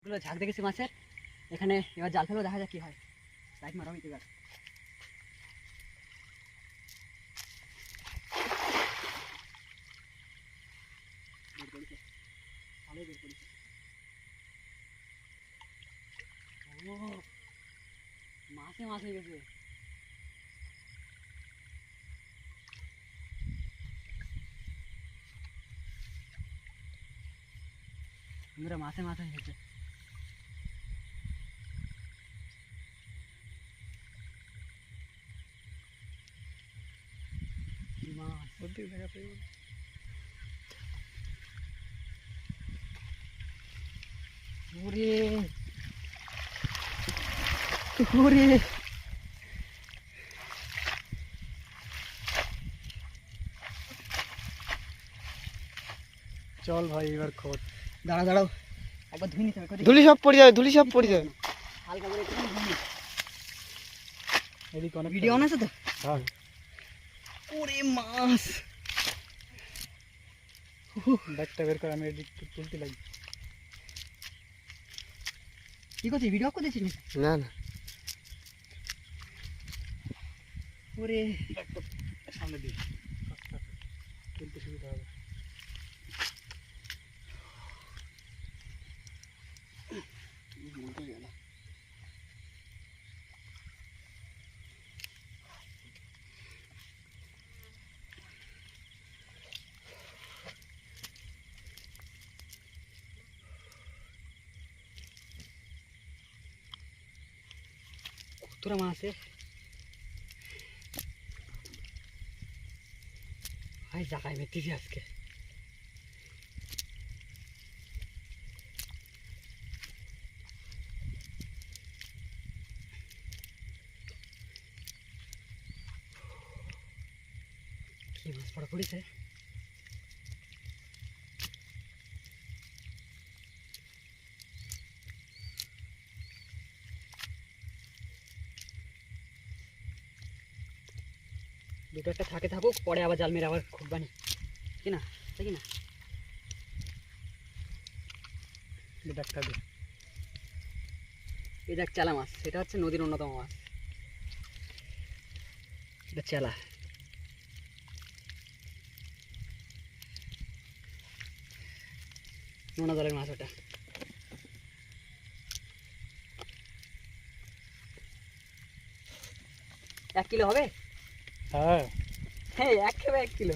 ঝাঁক দেখেছি মাছের, এখানে এবার জাল ফেলেও দেখা যাক কি হয়। লাইট মারো আমি এবার। মাছে মাছ হয়ে গেছে। মাছে মাছ হয়ে গেছে। চল ভাই এবার খোঁজ। দাঁড়াও দাঁড়াও, একবার ধুয়ে নিতে হবে। ধুলি সব পড়ে যাবে, ধুলি সব পড়ে যাবে। হালকা করে একটু ধুয়ে নিই। এদিকে অনেক ভিডিও অন আছে তো? হ্যাঁ। ওরে মাছ, ব্যাগটা বের করে আমি এদিক তুলতে লাগি। কি করছিস, ভিডিও অফ করে দিয়েছিস? না না, ওরে ব্যাগটা সামনে দিই, তুলতে সুবিধা হবে। কতটা মাছ আছে ভাই, জায়গায় মেতেছি আজকে। কি মাছ পড়া পড়েছে। দুটো একটা থাকে থাকুক, পরে আবার জাল মেরে আবার খুঁজবানি, কি না? দেখি না, ব্যাগটা দে। এই দেখ চেলা মাছ, এটা হচ্ছে নদীর অন্যতম মাছ। এটা চেলা। নোনা জলের মাছ ওটা। এক কিলো হবে? হ্যাঁ হ্যাঁ, 1 কিলো।